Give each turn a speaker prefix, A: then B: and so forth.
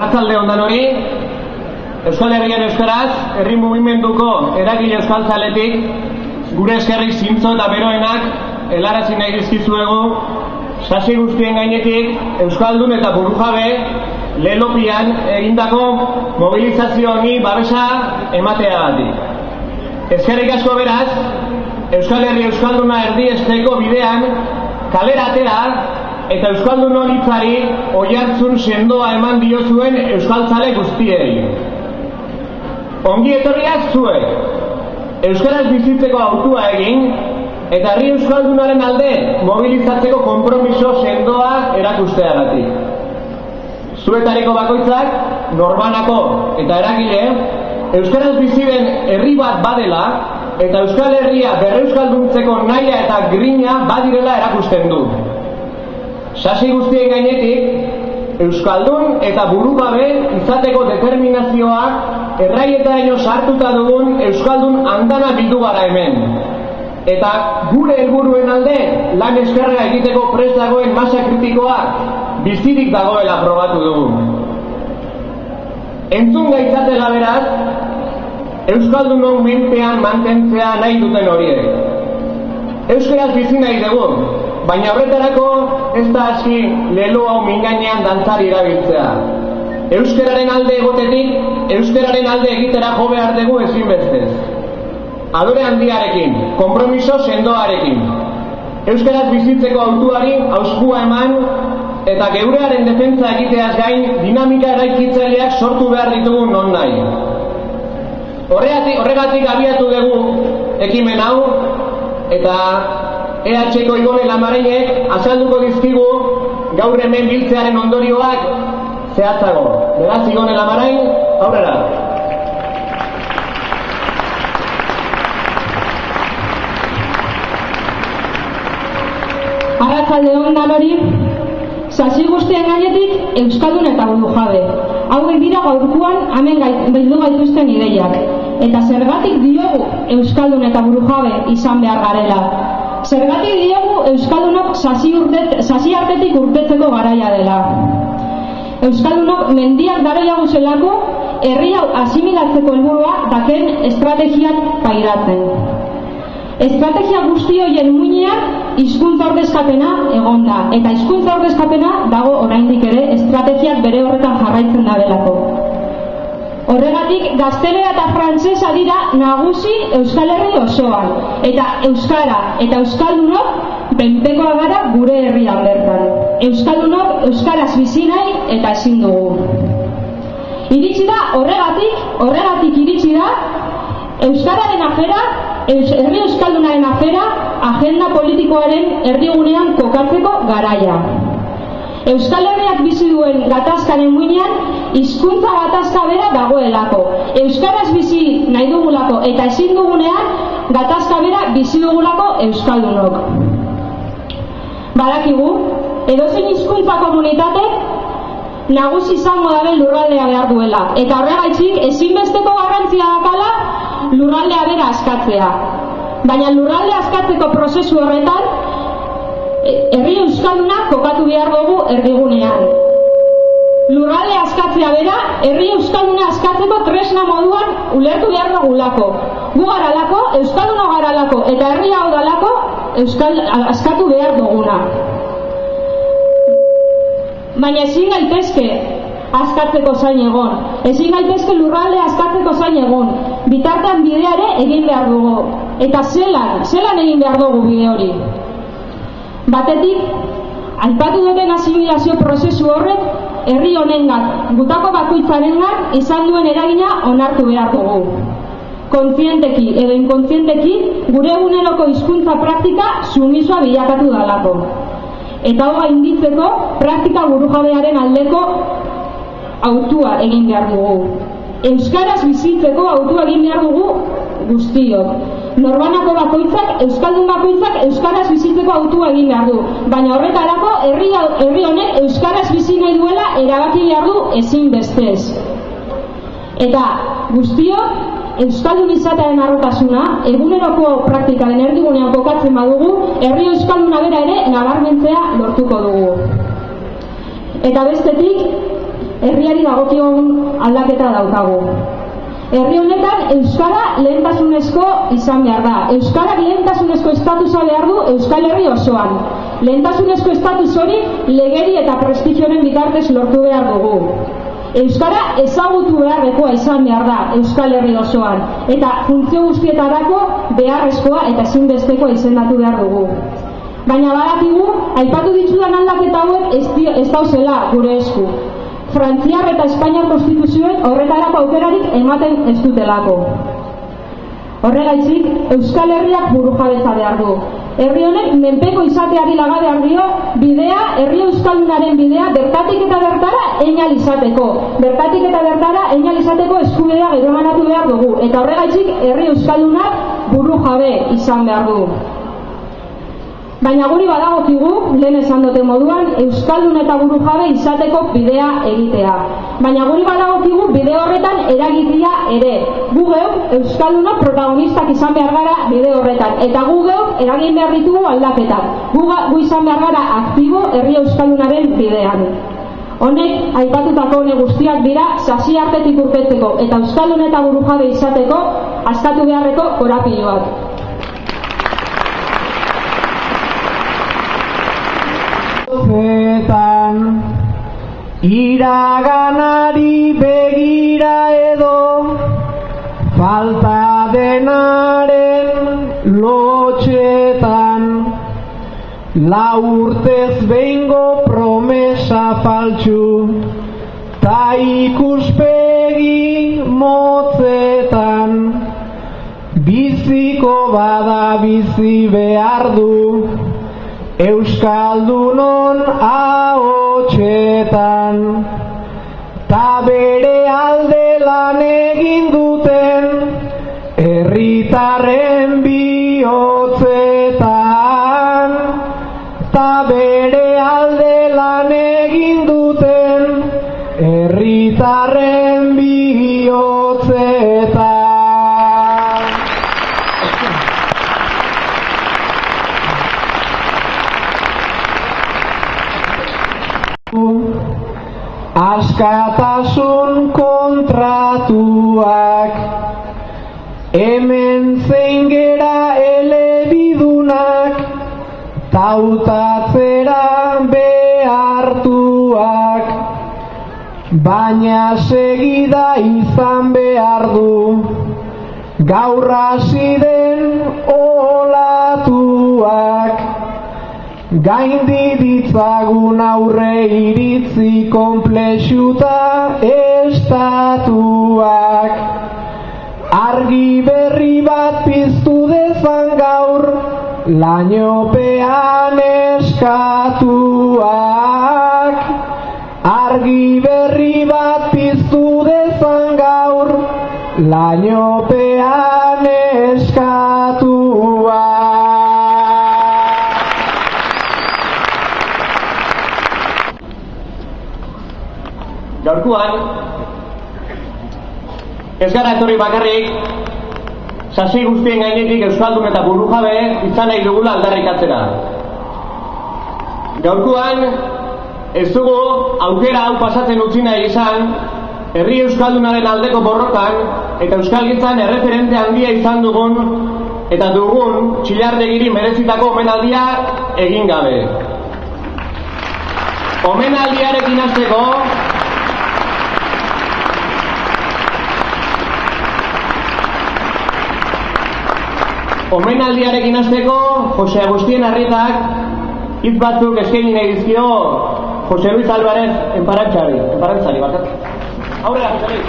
A: Arratzalde ondan hori, Euskal Herrian euskaraz, herri mugimenduko eragile euskaltzaletik, gure eskerrik zintzo eta beroenak helarazi nahi dizkizuegu, sasi guztien gainetik euskaldun eta burujabe Lelopian egindako mobilizazio honi babesa emateagatik. Eskerrik asko beraz, Euskal Herri euskalduna erdiesteko bidean kalera atera eta euskaldunon hitzari oihartzun sendoa eman diozuen euskaltzale guztiei. Ongi etorriak zuek, euskaraz bizitzeko hautua egin eta herri euskaldunaren alde mobilizatzeko konpromiso sendoa erakusteagatik. Zuetariko bakoitzak, norbanako eta eragile, euskaraz bizi den herri bat badela eta Euskal Herria berreuskalduntzeko nahia eta grina badirela erakusten du. Sasi guztien gainetik, euskaldun eta burugabe izateko determinazioa erraietaraino sartuta dugun euskaldun andana bildu gara hemen. Eta gure helburuen alde lan eskerra egiteko prest dagoen masa kritikoa bizirik dagoela probatu dugu. Entzun gaitzatela beraz, euskaldunon menpean mantentzea nahi duten horiek. Euskaraz bizi nahi dugu, baina horretarako ez da hasi lelo hau mingainean dantzari erabiltzea. Euskararen alde egotetik, euskararen alde egitera jo behar dugu ezinbestez. Adore handiarekin, konpromiso sendoarekin. Euskaraz bizitzeko hautuari hauskua eman eta geurearen defentsa egiteaz gain dinamika eraikitzaileak sortu behar ditugu non nahi. Horregatik abiatu dugu ekimen hau eta EH-ko Igone Lamareinek azalduko dizkigu gaur hemen biltzearen ondorioak zehatzago. Beraz, Igone Lamarain, aurrera.
B: Arratzalde on danori, sasi guztien gainetik euskaldun eta burujabe. Hauek dira gaurkoan hemen bildu gaituzten ideiak. Eta zergatik diogu euskaldun eta burujabe izan behar garela. Zergatik diogu euskaldunok sasi artetik urtetzeko garaia dela. Euskaldunok mendiak daraiago zelako herri hau asimilatzeko helburua daken estrategiak pairatzen. Estrategia guzti horien muinean hizkuntza ordezkapena egonda eta hizkuntza ordezkapena dago oraindik ere estrategiak bere horretan jarraitzen dabelako. Horregatik gaztelera eta frantsesa dira nagusi Euskal Herri osoan eta euskara eta euskaldunok benpekoa gara gure herrian bertan. Euskaldunok euskaraz bizi nahi eta ezin dugu. Iritsi da horregatik iritsi da euskararen afera, herri euskaldunaren afera agenda politikoaren erdigunean kokatzeko garaia. Euskal Herriak bizi duen gatazkaren muinean hizkuntza gatazka bera dagoelako. Euskaraz bizi nahi dugulako eta ezin dugunean gatazka bera bizi dugulako euskaldunok. Badakigu, edozein hizkuntza komunitatek nagusi izango daben lurraldea behar duela eta horregatik ezinbesteko garrantzia dakala lurraldea bera askatzea. Baina lurraldea askatzeko prozesu horretan herri euskalduna kokatu behar dugu erdigunean. Lurralde askatzea bera, herri euskalduna askatzeko tresna moduan ulertu behar dugulako. Gu garalako, euskalduna garalako eta herri hau dalako askatu behar duguna. Baina ezin gaitezke askatzeko zain egon. Ezin gaitezke lurralde askatzeko zain egon. Bitartean bideare egin behar dugu. Eta zelan egin behar dugu bide hori. Batetik, aipatu duten asimilazio prozesu horrek herri honengan, gutako bakoitzarengan izan duen eragina onartu behar dugu. Kontzienteki edo inkontzienteki gure eguneroko hizkuntza praktika sumisoa bilakatu dalako. Eta hau gainditzeko praktika burujabearen aldeko hautua egin behar dugu. Euskaraz bizitzeko hautua egin behar dugu guztiok. Norbanako bakoitzak, euskaldun bakoitzak euskaraz bizitzeko hautua egin behar du. Baina horretarako herri honek euskaraz bizi nahi duela erabaki behar du ezinbestez. Eta guztiok euskaldun izatearen harrotasuna eguneroko praktikaren erdigunean kokatzen badugu, herri euskalduna bera ere nabarmentzea lortuko dugu. Eta bestetik, herriari dagokion aldaketa daukagu. Herri honetan euskara lehentasunezko izan behar da. Euskarak lehentasunezko estatusa behar du Euskal Herri osoan. Lehentasunezko estatus hori legeri eta prestigioren bitartez lortu behar dugu. Euskara ezagutu beharrekoa izan behar da Euskal Herri osoan, eta funtzio guztietarako beharrezkoa eta ezinbestekoa izendatu behar dugu. Baina badakigu, aipatu ditudan aldaketa hauek ez dauzela gure esku. Frantziar eta Espainiar konstituzioen horretarako aukerarik ematen ez dutelako. Horregaitzik, Euskal Herriak burujabetza behar du. Herri honek menpeko izateari laga behar dio bidea, herri euskaldunaren bidea bertatik eta bertara einal izateko. Bertatik eta bertara einal izateko eskubidea geromanatu behar dugu. Eta horregaitzik, herri euskaldunak burujabe izan behar du. Baina guri badagokigu, lehen esan dute moduan, euskaldun eta burujabe izateko bidea egitea. Baina guri badagokigu bide horretan eragitea ere. Gu geuk euskaldunok protagonistak izan behar gara bide horretan. Eta gu geuk eragin behar ditugu aldaketak. Gu izan behar gara aktibo herri euskaldunaren bidean. Honek, aipatutako honek guztiak dira, sasi artetik urtetzeko eta euskaldun eta burujabe izateko askatu beharreko korapiloak.
C: Iraganari begira edo falta denaren lotxetan, lau urtez behingo promesa faltsu ta ikuspegi motzetan, biziko bada bizi behar du euskaldunon ahotsetan, ta bere alde lan egin duten herritarren bihotzetan, ta bere alde lan egin duten herritarren bihotzetan. Askatasun kontratuak hemen zein gera elebidunak, tautatzera behartuak, baina segida izan behar du gaur hasi den olatuak. Gaindi ditzagun aurre iritzi konplexuta estatuak, argi berri bat piztu dezan gaur lainopean eskatuak, argi berri bat piztu dezan gaur lainopean eskatuak.
A: Gaurkoan, ez gara etorri bakarrik, sasi guztien gainetik euskaldun eta burujabe izan nahi dugula aldarrikatzera. Gaurkoan, ez dugu aukera hau pasatzen utzi nahi izan, herri euskaldunaren aldeko borrokan eta euskalgintzan erreferente handia izan dugun eta dugun Txillardegiri merezitako omenaldia egin gabe. Omenaldiarekin hasteko, Jose Agustín Arrietak hitz batzuk eskaini nahi dizkio Jose Luis Álvarez enparantzari. Aurrera, Jose Luis.